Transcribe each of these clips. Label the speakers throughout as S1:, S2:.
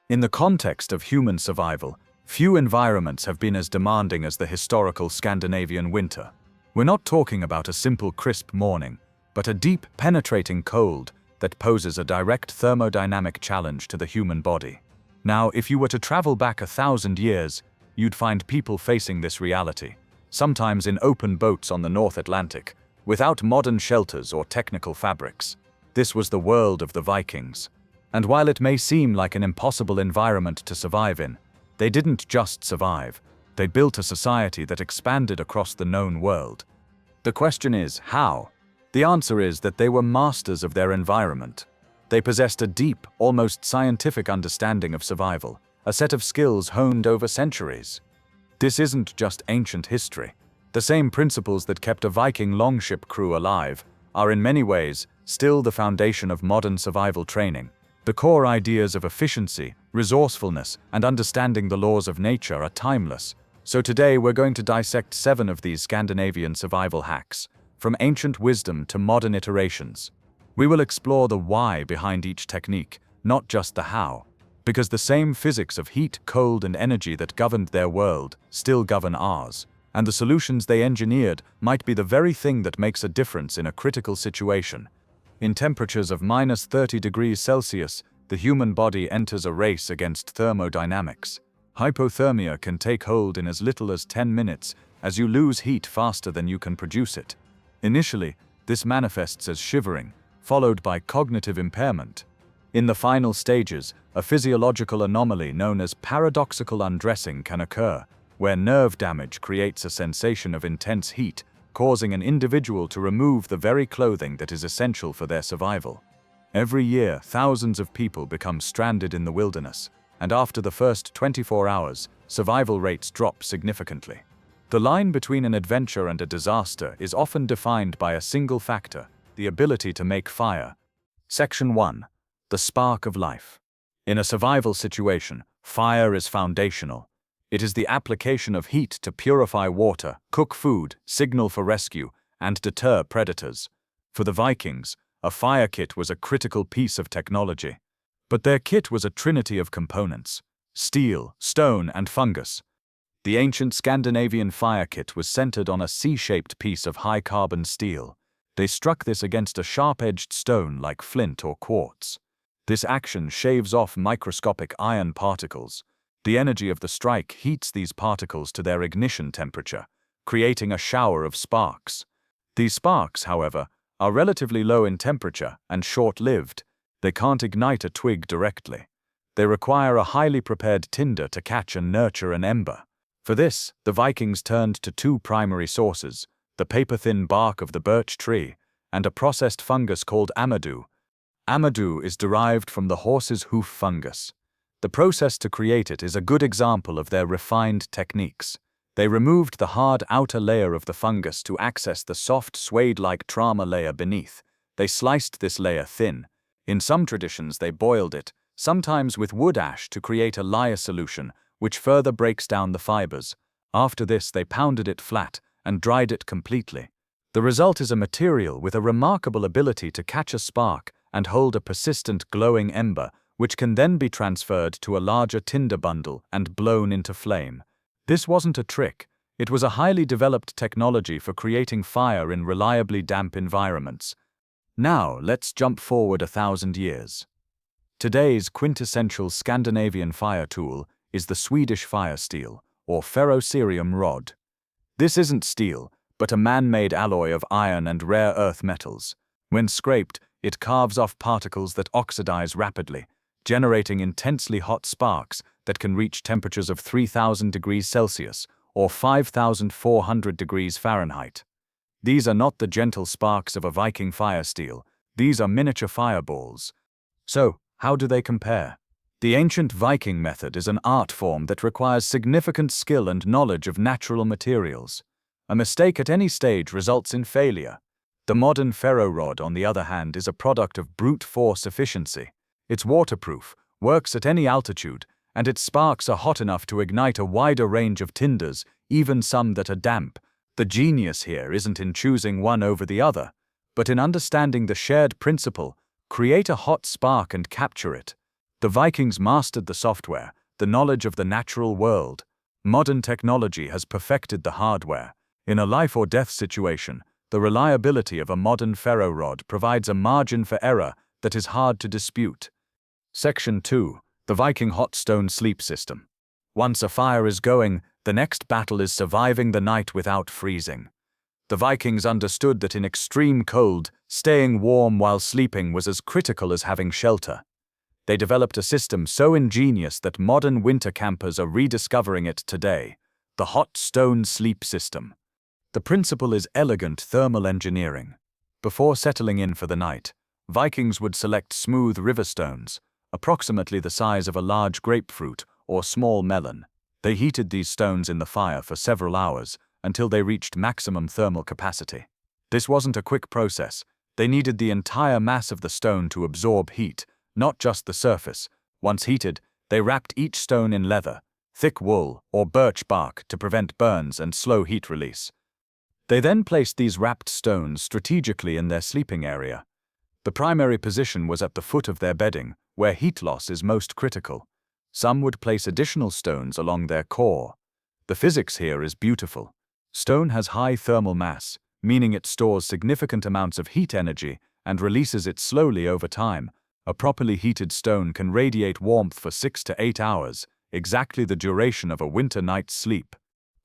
S1: In the context of human survival, few environments have been as demanding as the historical Scandinavian winter. We're not talking about a simple crisp morning, but a deep, penetrating cold that poses a direct thermodynamic challenge to the human body. Now, if you were to travel back 1,000 years, you'd find people facing this reality, sometimes in open boats on the North Atlantic, without modern shelters or technical fabrics. This was the world of the Vikings. And while it may seem like an impossible environment to survive in, they didn't just survive. They built a society that expanded across the known world. The question is, how? The answer is that they were masters of their environment. They possessed a deep, almost scientific understanding of survival, a set of skills honed over centuries. This isn't just ancient history. The same principles that kept a Viking longship crew alive are in many ways still the foundation of modern survival training. The core ideas of efficiency, resourcefulness, and understanding the laws of nature are timeless. So today we're going to dissect 7 of these Scandinavian survival hacks, from ancient wisdom to modern iterations. We will explore the why behind each technique, not just the how, because the same physics of heat, cold, and energy that governed their world still govern ours, and the solutions they engineered might be the very thing that makes a difference in a critical situation. In temperatures of -30 degrees Celsius, the human body enters a race against thermodynamics. Hypothermia can take hold in as little as 10 minutes, as you lose heat faster than you can produce it. Initially, this manifests as shivering, followed by cognitive impairment. In the final stages, a physiological anomaly known as paradoxical undressing can occur, where nerve damage creates a sensation of intense heat, causing an individual to remove the very clothing that is essential for their survival. Every year, thousands of people become stranded in the wilderness, and after the first 24 hours, survival rates drop significantly. The line between an adventure and a disaster is often defined by a single factor: the ability to make fire. Section 1. The spark of life. In a survival situation, fire is foundational. It is the application of heat to purify water, cook food, signal for rescue, and deter predators. For the Vikings, a fire kit was a critical piece of technology. But their kit was a trinity of components: steel, stone, and fungus. The ancient Scandinavian fire kit was centered on a C-shaped piece of high-carbon steel. They struck this against a sharp-edged stone like flint or quartz. This action shaves off microscopic iron particles. The energy of the strike heats these particles to their ignition temperature, creating a shower of sparks. These sparks, however, are relatively low in temperature and short-lived. They can't ignite a twig directly. They require a highly prepared tinder to catch and nurture an ember. For this, the Vikings turned to 2 primary sources: the paper-thin bark of the birch tree and a processed fungus called amadou. Amadou is derived from the horse's hoof fungus. The process to create it is a good example of their refined techniques. They removed the hard outer layer of the fungus to access the soft, suede-like trama layer beneath. They sliced this layer thin. In some traditions, they boiled it, sometimes with wood ash, to create a lye solution, which further breaks down the fibers. After this, they pounded it flat and dried it completely. The result is a material with a remarkable ability to catch a spark and hold a persistent, glowing ember, which can then be transferred to a larger tinder bundle and blown into flame. This wasn't a trick. It was a highly developed technology for creating fire in reliably damp environments. Now, let's jump forward 1,000 years. Today's quintessential Scandinavian fire tool is the Swedish fire steel, or ferrocerium rod. This isn't steel, but a man-made alloy of iron and rare earth metals. When scraped, it carves off particles that oxidize rapidly, generating intensely hot sparks that can reach temperatures of 3,000 degrees Celsius or 5,400 degrees Fahrenheit. These are not the gentle sparks of a Viking fire steel. These are miniature fireballs. So, how do they compare? The ancient Viking method is an art form that requires significant skill and knowledge of natural materials. A mistake at any stage results in failure. The modern ferro rod, on the other hand, is a product of brute force efficiency. It's waterproof, works at any altitude, and its sparks are hot enough to ignite a wider range of tinders, even some that are damp. The genius here isn't in choosing one over the other, but in understanding the shared principle: create a hot spark and capture it. The Vikings mastered the software, the knowledge of the natural world. Modern technology has perfected the hardware. In a life-or-death situation, the reliability of a modern ferro rod provides a margin for error that is hard to dispute. Section 2. The Viking hot stone sleep system. Once a fire is going, the next battle is surviving the night without freezing. The Vikings understood that in extreme cold, staying warm while sleeping was as critical as having shelter. They developed a system so ingenious that modern winter campers are rediscovering it today: the hot stone sleep system. The principle is elegant thermal engineering. Before settling in for the night, Vikings would select smooth river stones, approximately the size of a large grapefruit or small melon. They heated these stones in the fire for several hours until they reached maximum thermal capacity. This wasn't a quick process. They needed the entire mass of the stone to absorb heat, not just the surface. Once heated, they wrapped each stone in leather, thick wool, or birch bark to prevent burns and slow heat release. They then placed these wrapped stones strategically in their sleeping area. The primary position was at the foot of their bedding, where heat loss is most critical. Some would place additional stones along their core. The physics here is beautiful. Stone has high thermal mass, meaning it stores significant amounts of heat energy and releases it slowly over time. A properly heated stone can radiate warmth for 6 to 8 hours, exactly the duration of a winter night's sleep.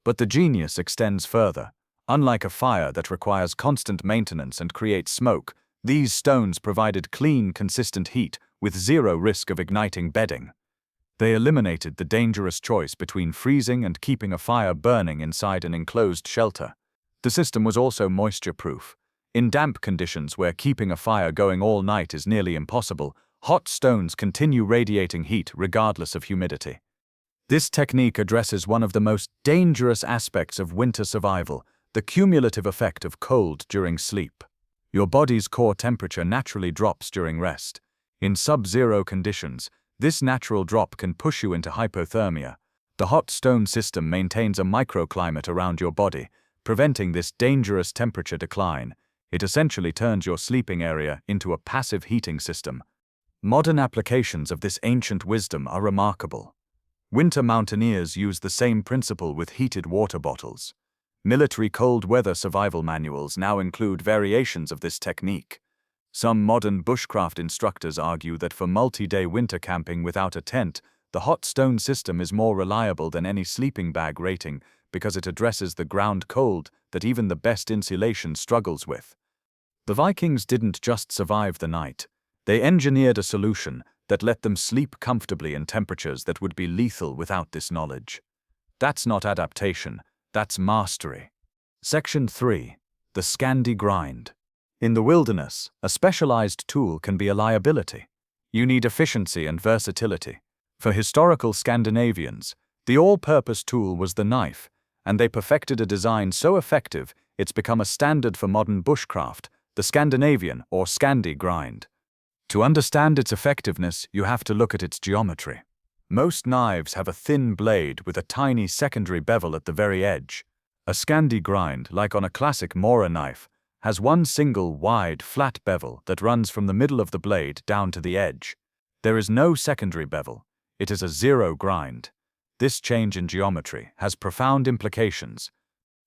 S1: But the genius extends further. Unlike a fire that requires constant maintenance and creates smoke, these stones provided clean, consistent heat with zero risk of igniting bedding. They eliminated the dangerous choice between freezing and keeping a fire burning inside an enclosed shelter. The system was also moisture-proof. In damp conditions where keeping a fire going all night is nearly impossible, hot stones continue radiating heat regardless of humidity. This technique addresses one of the most dangerous aspects of winter survival: the cumulative effect of cold during sleep. Your body's core temperature naturally drops during rest. In sub-zero conditions, this natural drop can push you into hypothermia. The hot stone system maintains a microclimate around your body, preventing this dangerous temperature decline. It essentially turns your sleeping area into a passive heating system. Modern applications of this ancient wisdom are remarkable. Winter mountaineers use the same principle with heated water bottles. Military cold weather survival manuals now include variations of this technique. Some modern bushcraft instructors argue that for multi-day winter camping without a tent, the hot stone system is more reliable than any sleeping bag rating because it addresses the ground cold that even the best insulation struggles with. The Vikings didn't just survive the night. They engineered a solution that let them sleep comfortably in temperatures that would be lethal without this knowledge. That's not adaptation. That's mastery. Section 3. The Scandi grind. In the wilderness, a specialized tool can be a liability. You need efficiency and versatility. For historical Scandinavians, the all-purpose tool was the knife, and they perfected a design so effective it's become a standard for modern bushcraft: the Scandinavian or Scandi grind. To understand its effectiveness, you have to look at its geometry. Most knives have a thin blade with a tiny secondary bevel at the very edge. A Scandi grind, like on a classic Mora knife, has one single wide, flat bevel that runs from the middle of the blade down to the edge. There is no secondary bevel. It is a zero grind. This change in geometry has profound implications.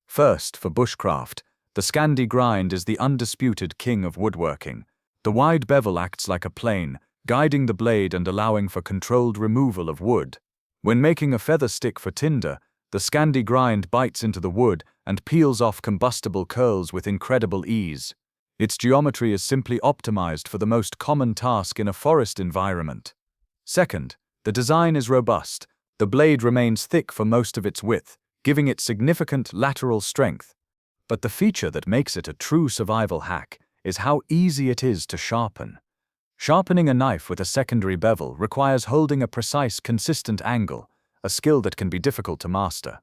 S1: First, for bushcraft, the Scandi grind is the undisputed king of woodworking. The wide bevel acts like a plane, guiding the blade and allowing for controlled removal of wood. When making a feather stick for tinder, the Scandi grind bites into the wood and peels off combustible curls with incredible ease. Its geometry is simply optimized for the most common task in a forest environment. Second, the design is robust. The blade remains thick for most of its width, giving it significant lateral strength. But the feature that makes it a true survival hack is how easy it is to sharpen. Sharpening a knife with a secondary bevel requires holding a precise, consistent angle, a skill that can be difficult to master.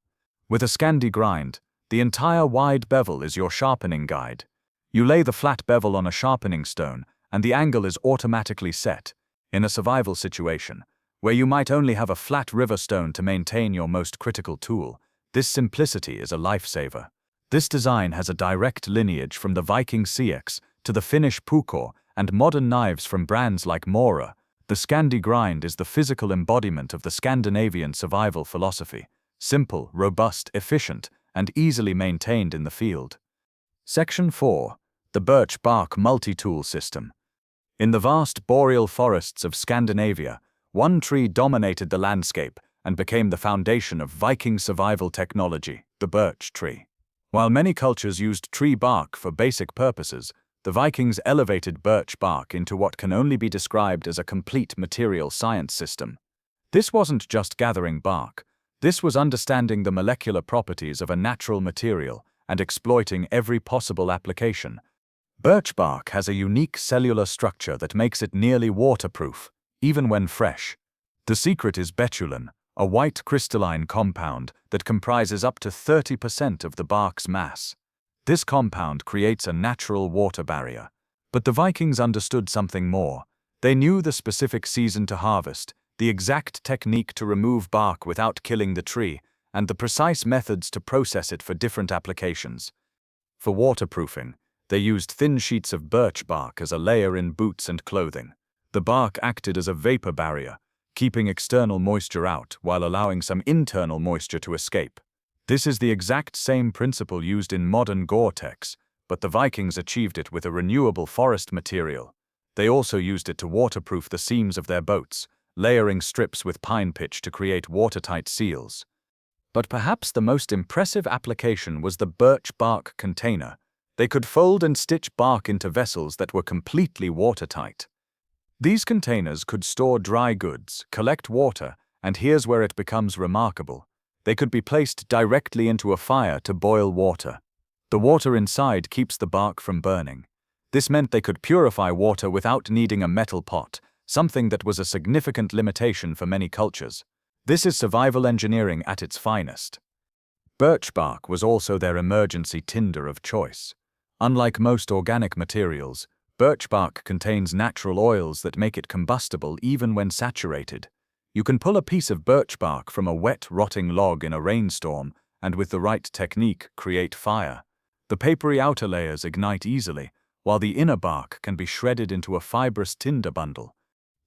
S1: With a Scandi grind, the entire wide bevel is your sharpening guide. You lay the flat bevel on a sharpening stone, and the angle is automatically set. In a survival situation, where you might only have a flat river stone to maintain your most critical tool, this simplicity is a lifesaver. This design has a direct lineage from the Viking CX to the Finnish Puukko and modern knives from brands like Mora. The Scandi grind is the physical embodiment of the Scandinavian survival philosophy: simple, robust, efficient, and easily maintained in the field. Section 4. The birch bark multi-tool system. In the vast boreal forests of Scandinavia, one tree dominated the landscape and became the foundation of Viking survival technology, the birch tree. While many cultures used tree bark for basic purposes, the Vikings elevated birch bark into what can only be described as a complete material science system. This wasn't just gathering bark. This was understanding the molecular properties of a natural material and exploiting every possible application. Birch bark has a unique cellular structure that makes it nearly waterproof, even when fresh. The secret is betulin, a white crystalline compound that comprises up to 30% of the bark's mass. This compound creates a natural water barrier. But the Vikings understood something more. They knew the specific season to harvest, the exact technique to remove bark without killing the tree, and the precise methods to process it for different applications. For waterproofing, they used thin sheets of birch bark as a layer in boots and clothing. The bark acted as a vapor barrier, keeping external moisture out while allowing some internal moisture to escape. This is the exact same principle used in modern Gore-Tex, but the Vikings achieved it with a renewable forest material. They also used it to waterproof the seams of their boats, layering strips with pine pitch to create watertight seals. But perhaps the most impressive application was the birch bark container. They could fold and stitch bark into vessels that were completely watertight. These containers could store dry goods, collect water, and here's where it becomes remarkable. They could be placed directly into a fire to boil water. The water inside keeps the bark from burning. This meant they could purify water without needing a metal pot, something that was a significant limitation for many cultures. This is survival engineering at its finest. Birch bark was also their emergency tinder of choice. Unlike most organic materials, birch bark contains natural oils that make it combustible even when saturated. You can pull a piece of birch bark from a wet, rotting log in a rainstorm and with the right technique create fire. The papery outer layers ignite easily, while the inner bark can be shredded into a fibrous tinder bundle.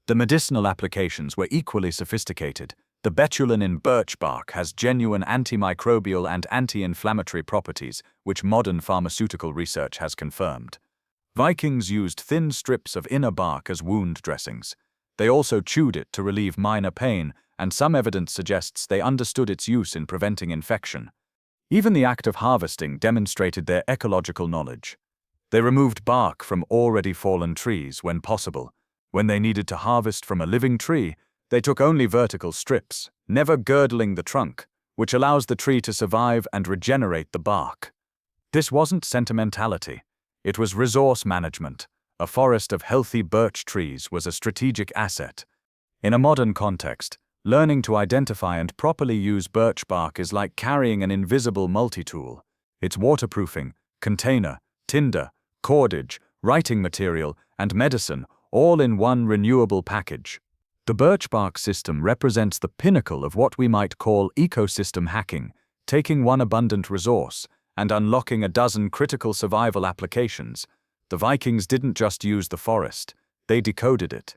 S1: The medicinal applications were equally sophisticated. The betulin in birch bark has genuine antimicrobial and anti-inflammatory properties, which modern pharmaceutical research has confirmed. Vikings used thin strips of inner bark as wound dressings. They also chewed it to relieve minor pain, and some evidence suggests they understood its use in preventing infection. Even the act of harvesting demonstrated their ecological knowledge. They removed bark from already fallen trees when possible. When they needed to harvest from a living tree, they took only vertical strips, never girdling the trunk, which allows the tree to survive and regenerate the bark. This wasn't sentimentality. It was resource management. A forest of healthy birch trees was a strategic asset. In a modern context, learning to identify and properly use birch bark is like carrying an invisible multi-tool. It's waterproofing, container, tinder, cordage, writing material, and medicine, all in one renewable package. The birch bark system represents the pinnacle of what we might call ecosystem hacking, taking one abundant resource and unlocking a dozen critical survival applications. The Vikings didn't just use the forest, they decoded it.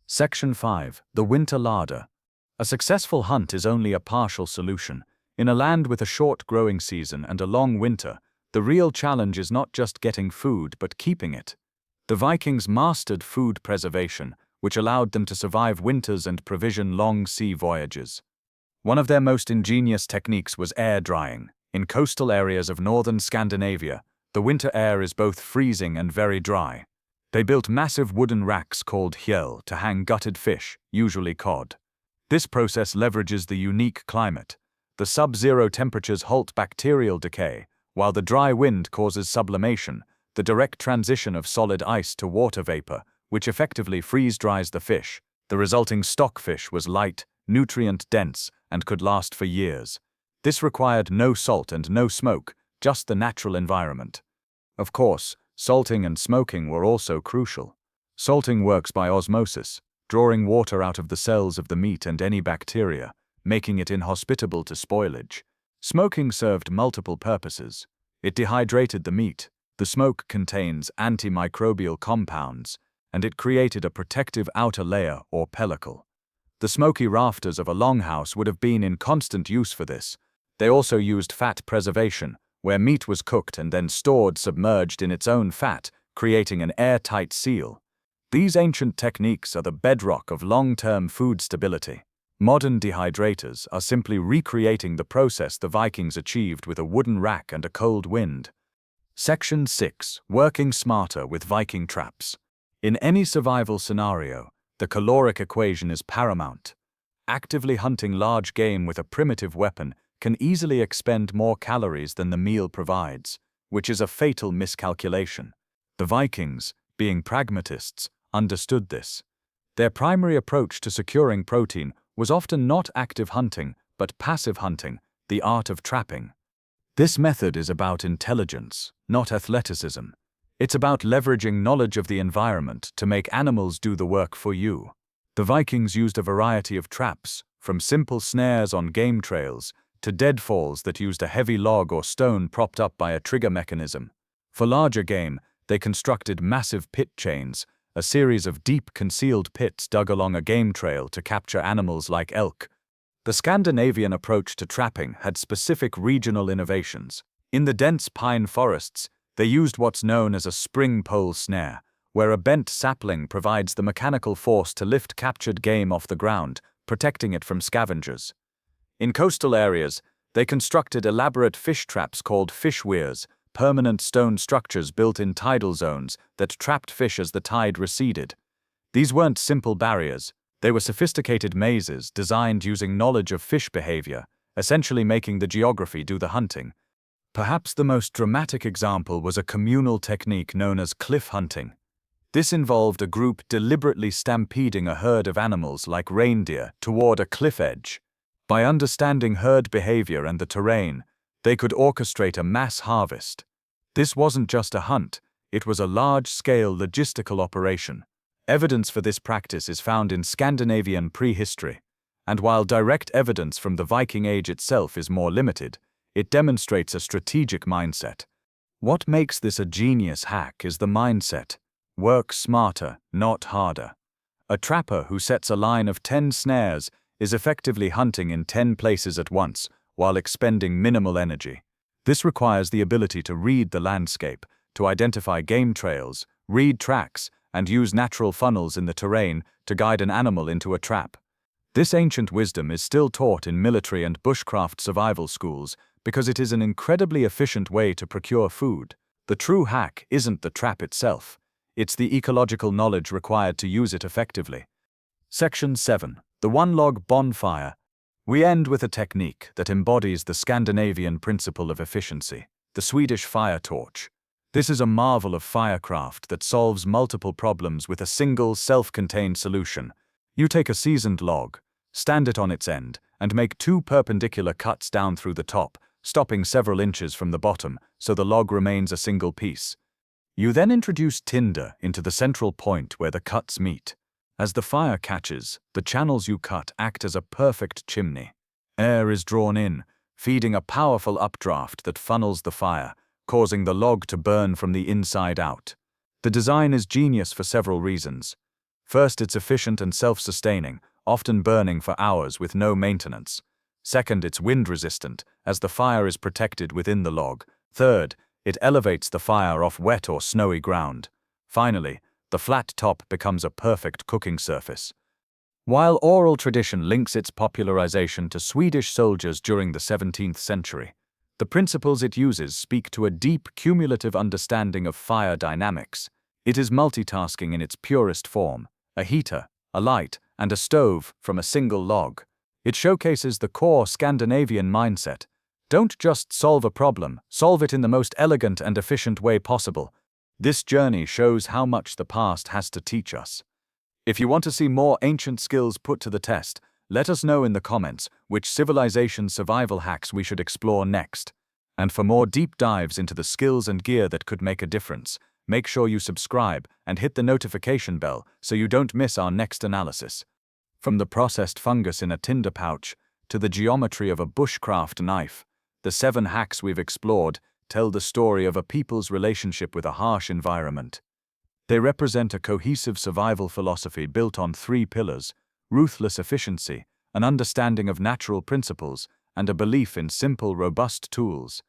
S1: Section 5. The winter larder. A successful hunt is only a partial solution. In a land with a short growing season and a long winter, the real challenge is not just getting food but keeping it. The Vikings mastered food preservation, which allowed them to survive winters and provision long sea voyages. One of their most ingenious techniques was air drying. In coastal areas of northern Scandinavia, the winter air is both freezing and very dry. They built massive wooden racks called hjell to hang gutted fish, usually cod. This process leverages the unique climate. The sub-zero temperatures halt bacterial decay, while the dry wind causes sublimation, the direct transition of solid ice to water vapor, which effectively freeze-dries the fish. The resulting stockfish was light, nutrient-dense, and could last for years. This required no salt and no smoke, just the natural environment. Of course, salting and smoking were also crucial. Salting works by osmosis, drawing water out of the cells of the meat and any bacteria, making it inhospitable to spoilage. Smoking served multiple purposes. It dehydrated the meat. The smoke contains antimicrobial compounds, and it created a protective outer layer or pellicle. The smoky rafters of a longhouse would have been in constant use for this. They also used fat preservation, where meat was cooked and then stored submerged in its own fat, creating an airtight seal. These ancient techniques are the bedrock of long-term food stability. Modern dehydrators are simply recreating the process the Vikings achieved with a wooden rack and a cold wind. Section 6. Working smarter with Viking traps. In any survival scenario, the caloric equation is paramount. Actively hunting large game with a primitive weapon can easily expend more calories than the meal provides, which is a fatal miscalculation. The Vikings, being pragmatists, understood this. Their primary approach to securing protein was often not active hunting, but passive hunting, the art of trapping. This method is about intelligence, not athleticism. It's about leveraging knowledge of the environment to make animals do the work for you. The Vikings used a variety of traps, from simple snares on game trails to deadfalls that used a heavy log or stone propped up by a trigger mechanism. For larger game, they constructed massive pit chains, a series of deep concealed pits dug along a game trail to capture animals like elk. The Scandinavian approach to trapping had specific regional innovations. In the dense pine forests, they used what's known as a spring pole snare, where a bent sapling provides the mechanical force to lift captured game off the ground, protecting it from scavengers. In coastal areas, they constructed elaborate fish traps called fish weirs, permanent stone structures built in tidal zones that trapped fish as the tide receded. These weren't simple barriers. They were sophisticated mazes designed using knowledge of fish behavior, essentially making the geography do the hunting. Perhaps the most dramatic example was a communal technique known as cliff hunting. This involved a group deliberately stampeding a herd of animals like reindeer toward a cliff edge. By understanding herd behavior and the terrain, they could orchestrate a mass harvest. This wasn't just a hunt, it was a large-scale logistical operation. Evidence for this practice is found in Scandinavian prehistory, and while direct evidence from the Viking Age itself is more limited, it demonstrates a strategic mindset. What makes this a genius hack is the mindset. Work smarter, not harder. A trapper who sets a line of 10 snares is effectively hunting in 10 places at once, while expending minimal energy. This requires the ability to read the landscape, to identify game trails, read tracks, and use natural funnels in the terrain to guide an animal into a trap. This ancient wisdom is still taught in military and bushcraft survival schools because it is an incredibly efficient way to procure food. The true hack isn't the trap itself, it's the ecological knowledge required to use it effectively. Section 7. The one-log bonfire. We end with a technique that embodies the Scandinavian principle of efficiency, the Swedish fire torch. This is a marvel of firecraft that solves multiple problems with a single, self-contained solution. You take a seasoned log, stand it on its end, and make 2 perpendicular cuts down through the top, stopping several inches from the bottom so the log remains a single piece. You then introduce tinder into the central point where the cuts meet. As the fire catches, the channels you cut act as a perfect chimney. Air is drawn in, feeding a powerful updraft that funnels the fire, causing the log to burn from the inside out. The design is genius for several reasons. First, it's efficient and self-sustaining, often burning for hours with no maintenance. Second, it's wind-resistant, as the fire is protected within the log. Third, it elevates the fire off wet or snowy ground. Finally, the flat top becomes a perfect cooking surface. While oral tradition links its popularization to Swedish soldiers during the 17th century, the principles it uses speak to a deep cumulative understanding of fire dynamics. It is multitasking in its purest form, a heater, a light, and a stove from a single log. It showcases the core Scandinavian mindset. Don't just solve a problem, solve it in the most elegant and efficient way possible. This journey shows how much the past has to teach us. If you want to see more ancient skills put to the test, let us know in the comments which civilization survival hacks we should explore next. And for more deep dives into the skills and gear that could make a difference, make sure you subscribe and hit the notification bell so you don't miss our next analysis. From the processed fungus in a tinder pouch to the geometry of a bushcraft knife, the 7 hacks we've explored tell the story of a people's relationship with a harsh environment. They represent a cohesive survival philosophy built on three pillars: ruthless efficiency, an understanding of natural principles, and a belief in simple, robust tools.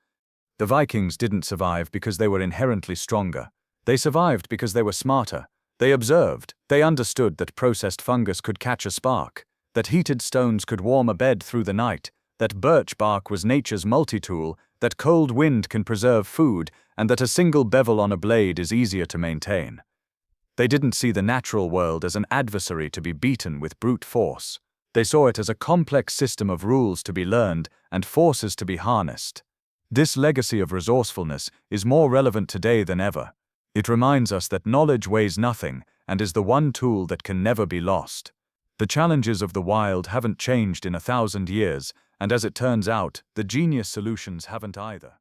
S1: The Vikings didn't survive because they were inherently stronger. They survived because they were smarter. They observed, they understood that processed fungus could catch a spark, that heated stones could warm a bed through the night, that birch bark was nature's multi-tool, that cold wind can preserve food, and that a single bevel on a blade is easier to maintain. They didn't see the natural world as an adversary to be beaten with brute force. They saw it as a complex system of rules to be learned and forces to be harnessed. This legacy of resourcefulness is more relevant today than ever. It reminds us that knowledge weighs nothing and is the one tool that can never be lost. The challenges of the wild haven't changed in 1,000 years, and as it turns out, the genius solutions haven't either.